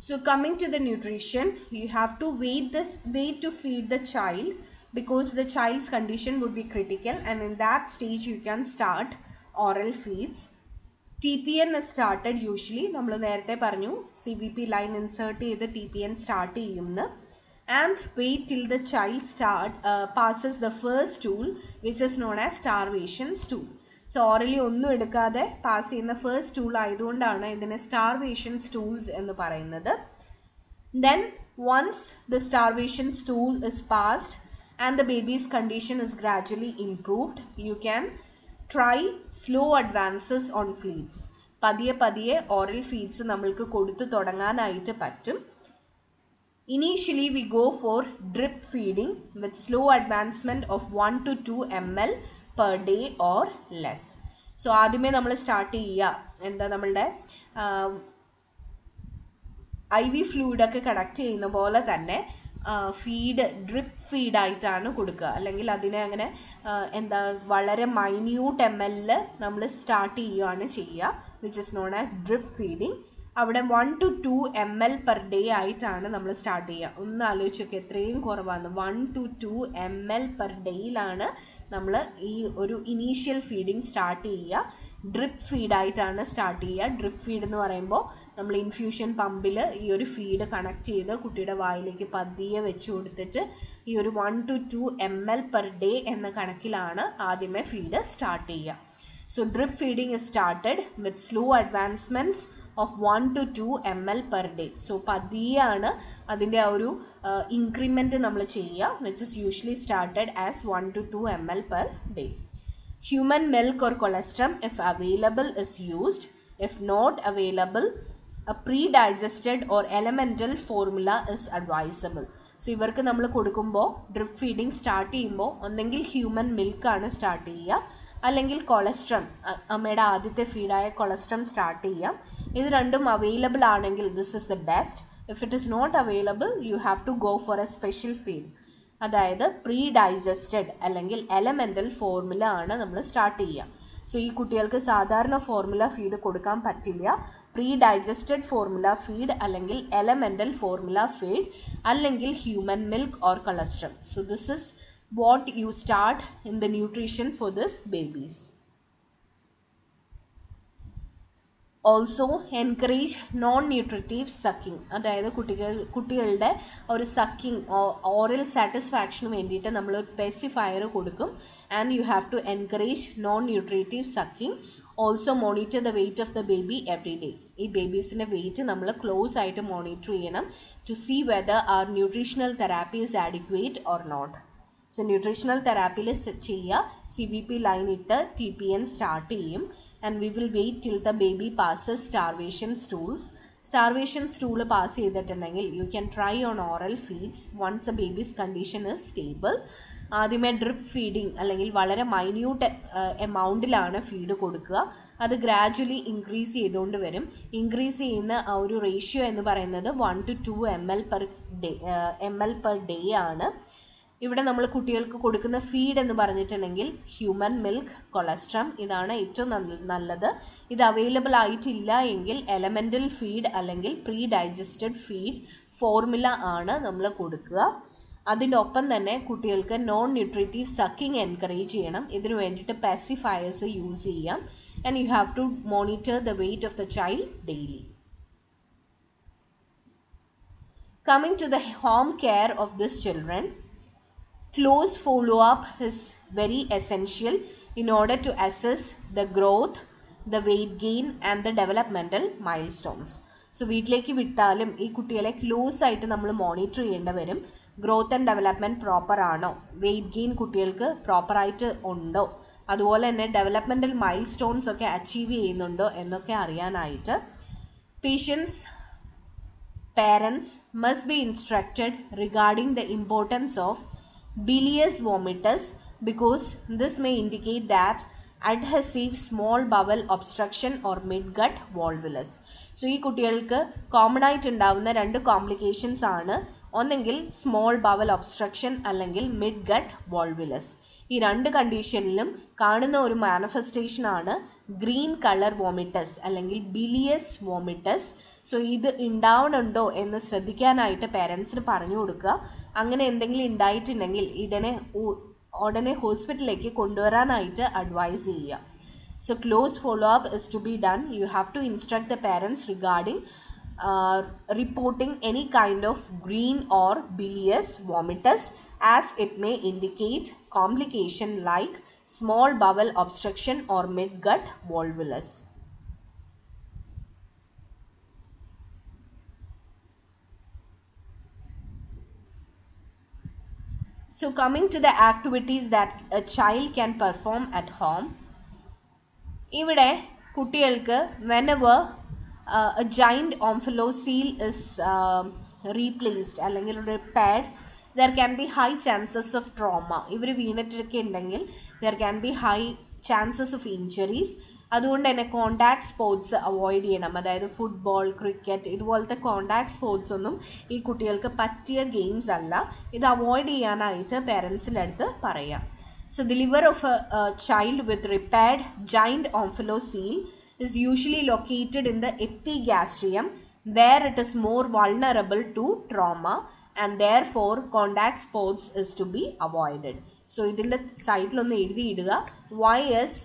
So coming to the nutrition, you have to wait to feed the child because the child's condition would be critical, and in that stage you can start oral feeds. TPN is started usually. നമ്മൾ നേരത്തെ പറഞ്ഞു CVP line insert ചെയ്ത് TPN start ചെയ്യുന്നു. And wait till the child passes the first stool, which is known as starvation stool. So orally ഒന്നും എടുക്കാതെ pass ചെയ്യുന്ന first stool ആയതുകൊണ്ടാണ് ഇതിനെ സ്റ്റാർവേഷൻ സ്റ്റൂൾസ് എന്ന് പറയുന്നത്. Then once the starvation stool is passed and the baby's condition is gradually improved, you can try slow advances on feeds. പതിയെ പതിയെ oral feeds നമ്മൾക്ക് കൊടുത്തു തുടങ്ങാനായിട്ട് പറ്റും. Initially we go for drip feeding with slow advancement of 1 to 2 ml per day or less. So ആദ്യമേ നമ്മൾ start ചെയ്യുക എന്താ നമ്മളുടെ IV ഫ്ലൂയിഡൊക്കെ കണക്ട് ചെയ്യുന്ന പോലെ തന്നെ ഫീഡ് ഡ്രിപ്പ് ഫീഡായിട്ടാണ് കൊടുക്കുക. അല്ലെങ്കിൽ അതിനെ അങ്ങനെ എന്താ വളരെ മൈന്യൂട്ട് ml നമ്മൾ സ്റ്റാർട്ട് ചെയ്യുകയാണ് ചെയ്യുക, which is known as drip feeding. അവിടെ 1 to 2 ml per day ആയിട്ടാണ് നമ്മൾ സ്റ്റാർട്ട് ചെയ്യുക. ഒന്ന് ആലോചിച്ചൊക്കെ എത്രയും കുറവാണ്. 1 to 2 ml per ഡേയിലാണ് നമ്മൾ ഈ ഒരു ഇനീഷ്യൽ ഫീഡിങ് സ്റ്റാർട്ട് ചെയ്യുക. ഡ്രിപ്പ് ഫീഡായിട്ടാണ് സ്റ്റാർട്ട് ചെയ്യുക. ഡ്രിപ്പ് ഫീഡ് എന്ന് പറയുമ്പോൾ നമ്മൾ ഇൻഫ്യൂഷൻ പമ്പിൽ ഈ ഒരു ഫീഡ് കണക്ട് ചെയ്ത് കുട്ടിയുടെ വായിലേക്ക് പതിയെ വെച്ച് കൊടുത്തിട്ട് ഈ ഒരു 1 to 2 ml per day എന്ന കണക്കിലാണ് ആദ്യമേ ഫീഡ് സ്റ്റാർട്ട് ചെയ്യുക. So drip feeding is started with slow advancements of 1 to 2 ml per day. So പതിയാണ് അതിൻ്റെ ആ ഒരു ഇൻക്രിമെൻറ്റ് നമ്മൾ ചെയ്യുക, which is usually started as 1 to 2 ml per day. Human milk or colostrum, if available, is used. If not available, a pre-digested or elemental formula is advisable. So ഇവർക്ക് നമ്മൾ കൊടുക്കുമ്പോൾ drip feeding start ചെയ്യുമ്പോൾ ഒന്നെങ്കിൽ human മിൽക്കാണ് start ചെയ്യുക, അല്ലെങ്കിൽ colostrum, അമ്മയുടെ ആദ്യത്തെ ഫീഡായ colostrum start ചെയ്യാം. ഇത് രണ്ടും അവൈലബിൾ ആണെങ്കിൽ this is the best. If it is not available you have to go for a special feed, അതായത് പ്രീ ഡൈജസ്റ്റഡ് അല്ലെങ്കിൽ എലമെൻ്റൽ ഫോർമുല ആണ് നമ്മൾ സ്റ്റാർട്ട് ചെയ്യുക. സോ ഈ കുട്ടികൾക്ക് സാധാരണ ഫോർമുല ഫീഡ് കൊടുക്കാൻ പറ്റില്ല. പ്രീ ഡൈജസ്റ്റഡ് ഫോർമുല ഫീഡ് അല്ലെങ്കിൽ എലമെൻ്റൽ ഫോർമുല ഫീഡ് അല്ലെങ്കിൽ human milk or colostrum. So this is what you start in the nutrition for this babies. Also encourage non-nutritive sucking, അതായത് കുട്ടികളുടെ ഒരു സക്കിങ് ഓറൽ സാറ്റിസ്ഫാക്ഷന് വേണ്ടിയിട്ട് നമ്മൾ ഒരു പെസിഫയർ കൊടുക്കും. And you have to encourage non-nutritive sucking. Also monitor the weight of the baby every day. ഈ ബേബീസിൻ്റെ weight നമ്മൾ ക്ലോസ് ആയിട്ട് മോണിറ്റർ ചെയ്യണം to see whether our nutritional therapy is adequate or not. So nutritional തെറാപ്പിയിൽ ചെയ്യുക, CVP line ഇട്ട് TPN start ചെയ്യും. And we will wait till the baby passes starvation stools. Starvation stool pass ചെയ്തിട്ടുണ്ടെങ്കിൽ you can try on oral feeds once A babies condition is stable. ആദ്യമേ drip feeding അല്ലെങ്കിൽ വളരെ minute എമൗണ്ടിലാണ് feed കൊടുക്കുക. അത് gradually increase ചെയ്തുകൊണ്ട് വരും. Increase ചെയ്യുന്ന ആ ഒരു റേഷ്യോ എന്ന് പറയുന്നത് 1 to 2 ml per day ആണ്. ഇവിടെ നമ്മൾ കുട്ടികൾക്ക് കൊടുക്കുന്ന ഫീഡ് എന്ന് പറഞ്ഞിട്ടുണ്ടെങ്കിൽ ഹ്യൂമൻ മിൽക്ക്, കൊളസ്ട്രം, ഇതാണ് ഏറ്റവും നല്ലത്. ഇത് അവൈലബിൾ ആയിട്ടില്ല എങ്കിൽ എലമെൻ്റൽ ഫീഡ് അല്ലെങ്കിൽ പ്രീ ഡൈജസ്റ്റഡ് ഫീഡ് ഫോർമുല ആണ് നമ്മൾ കൊടുക്കുക. അതിൻ്റെ ഒപ്പം തന്നെ കുട്ടികൾക്ക് നോൺ ന്യൂട്രീറ്റീവ് സക്കിങ് എൻകറേജ് ചെയ്യണം. ഇതിനു വേണ്ടിയിട്ട് പാസിഫയേഴ്സ് യൂസ് ചെയ്യാം. And you have to monitor the weight of the child daily. Coming to the home care of this children, close follow-up is very essential in order to assess the growth, the weight gain and the developmental milestones. So വീട്ടിലേക്ക് വിട്ടാലും ഈ കുട്ടികളെ close ആയിട്ട് നമ്മൾ monitor ചെയ്യേണ്ടി വരും. Growth and development proper ആണോ, weight gain കുട്ടികൾക്ക് പ്രോപ്പറായിട്ട് ഉണ്ടോ, അതുപോലെ തന്നെ ഡെവലപ്മെൻറ്റൽ മൈൽ സ്റ്റോൺസ് ഒക്കെ അച്ചീവ് ചെയ്യുന്നുണ്ടോ എന്നൊക്കെ അറിയാനായിട്ട് parents must be instructed regarding the importance of bilious vomitus, because this may indicate that adhesive small bowel obstruction or midgut volvulus. So ഈ കുട്ടികൾക്ക് കോമൺ ആയിട്ട് ഉണ്ടാവുന്ന രണ്ട് കോംപ്ലിക്കേഷൻസ് ആണ്, ഒന്നെങ്കിൽ സ്മോൾ ബവൽ ഒബ്സ്ട്രക്ഷൻ അല്ലെങ്കിൽ മിഡ് ഗട്ട് വോൾവുലസ്. ഈ രണ്ട് കണ്ടീഷനിലും കാണുന്ന ഒരു മാനിഫെസ്റ്റേഷൻ ആണ് ഗ്രീൻ കളർ വോമിറ്റസ് അല്ലെങ്കിൽ ബിലിയസ് വോമിറ്റസ്. സോ ഇത് ഉണ്ടാവണുണ്ടോ എന്ന് ശ്രദ്ധിക്കാനായിട്ട് പേരൻസിന് പറഞ്ഞു കൊടുക്കുക. അങ്ങനെ എന്തെങ്കിലും ഉണ്ടായിട്ടുണ്ടെങ്കിൽ ഉടനെ ഹോസ്പിറ്റലിലേക്ക് കൊണ്ടുവരാനായിട്ട് അഡ്വൈസ് ചെയ്യുക. So close follow-up is to be done. You have to instruct the parents regarding reporting any kind of green or bilious vomitus, as it may indicate complication like small bowel obstruction or mid-gut volvulus. So coming to the activities that a child can perform at home. ഇവിടെ കുട്ടികൾക്ക് whenever a giant omphalocele is replaced അല്ലെങ്കിൽ repaired, there can be high chances of trauma. ഇവർ വീണിട്ടൊക്കെ ഉണ്ടെങ്കിൽ there can be high chances of injuries. അതുകൊണ്ട് തന്നെ contact sports avoid ചെയ്യണം. അതായത് football, cricket ഇതുപോലത്തെ കോണ്ടാക്ട് സ്പോർട്സ് ഒന്നും ഈ കുട്ടികൾക്ക് പറ്റിയ ഗെയിംസ് അല്ല. ഇത് അവോയ്ഡ് ചെയ്യാനായിട്ട് പേരൻസിൻ്റെ അടുത്ത് പറയാം. So the liver of a child with repaired giant omphalocele is usually located in the epigastrium, where it is more vulnerable to trauma, and therefore contact sports is to be avoided. So ഇതിൻ്റെ സൈഡിലൊന്ന് എഴുതിയിടുക, why is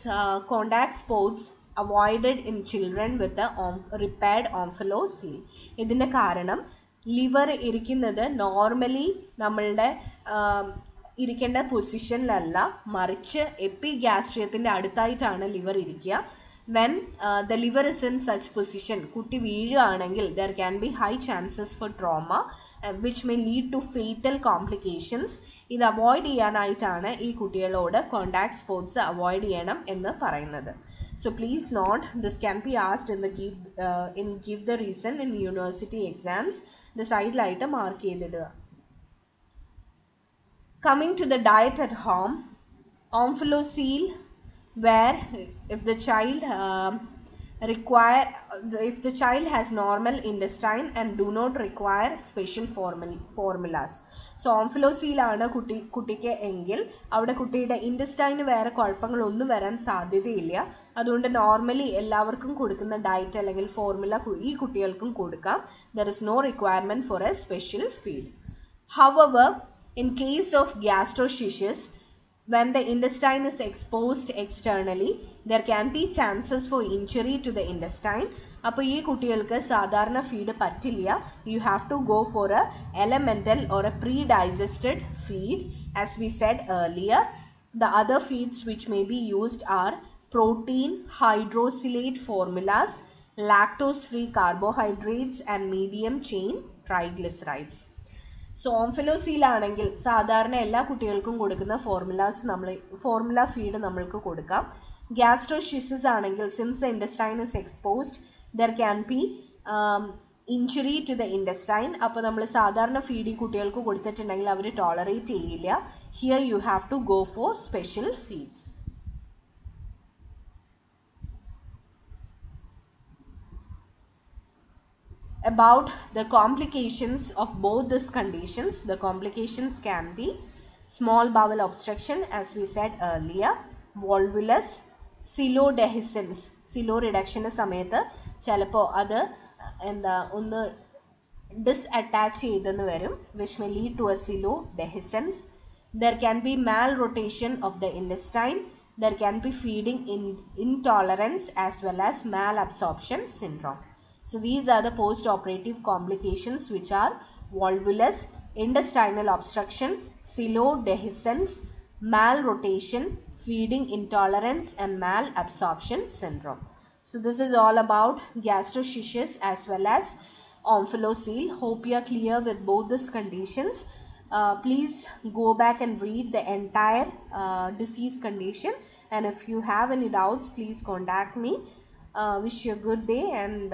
contact sports avoided in children with a repaired omphalocele. ഇതിൻ്റെ കാരണം liver ഇരിക്കുന്നത് normally നമ്മളുടെ ഇരിക്കേണ്ട പൊസിഷനിലല്ല, മറിച്ച് എപ്പിഗാസ്ട്രിയത്തിൻ്റെ അടുത്തായിട്ടാണ് ലിവർ ഇരിക്കുക. When the liver is in such position, കുട്ടി വീഴുകയാണെങ്കിൽ there can be high chances for trauma which may lead to fatal complications. ഇത് അവോയ്ഡ് ചെയ്യാനായിട്ടാണ് ഈ കുട്ടികളോട് കോണ്ടാക്ട് സ്പോർട്സ് അവോയ്ഡ് ചെയ്യണം എന്ന് പറയുന്നത്. So please note, this can be asked in give the reason in university exams. The side light mark ചെയ്തിടുക. Coming to the diet at home, omphalocele, where if the child has normal intestine and do not require special formulas. So omphalocele ആണ് കുട്ടിക്ക് എങ്കിൽ അവിടെ കുട്ടിയുടെ ഇൻറ്റസ്റ്റൈന് വേറെ കുഴപ്പങ്ങളൊന്നും വരാൻ സാധ്യതയില്ല. അതുകൊണ്ട് നോർമലി എല്ലാവർക്കും കൊടുക്കുന്ന ഡയറ്റ് അല്ലെങ്കിൽ ഫോർമുല ഈ കുട്ടികൾക്കും കൊടുക്കാം. There is no requirement for a special feed. However, in case of gastroschisis, when the intestine is exposed externally, there can be chances for injury to the intestine. അപ്പോൾ ഈ കുട്ടികൾക്ക് സാധാരണ ഫീഡ് പറ്റില്ല. You have to go for a elemental or a pre-digested feed. As we said earlier, the other feeds which may be used are protein hydrolysate formulas, lactose-free carbohydrates, and medium chain triglycerides. So omphalocele ആണെങ്കിൽ സാധാരണ എല്ലാ കുട്ടികൾക്കും കൊടുക്കുന്ന formula feed നമ്മൾക്ക് കൊടുക്കാം. Gastroschisis ആണെങ്കിൽ since the intestine is exposed there can be injury to the intestine. അപ്പോൾ നമ്മൾ സാധാരണ ഫീഡ് ഈ കുട്ടികൾക്ക് കൊടുത്തിട്ടുണ്ടെങ്കിൽ അവർ ടോളറേറ്റ് ചെയ്യില്ല. Here you have to go for special feeds. About the complications of both these conditions, the complications can be small bowel obstruction, as we said earlier, volvulus, silodehiscence. Silo reduction സമയത്ത് ചിലപ്പോൾ അത് ഒന്ന് ഡിസ്അറ്റാച്ച് ചെയ്തെന്ന് വരും, which may lead to a silodehiscence. There can be malrotation of the intestine. There can be feeding intolerance as well as malabsorption syndrome. So these are the post-operative complications, which are volvulus, intestinal obstruction, silodehiscence, malrotation, feeding intolerance, and malabsorption syndrome. So this is all about gastroschisis as well as omphalocele. Hope you are clear with both these conditions. Please go back and read the entire disease condition, and if you have any doubts, please contact me. Wish you a good day, and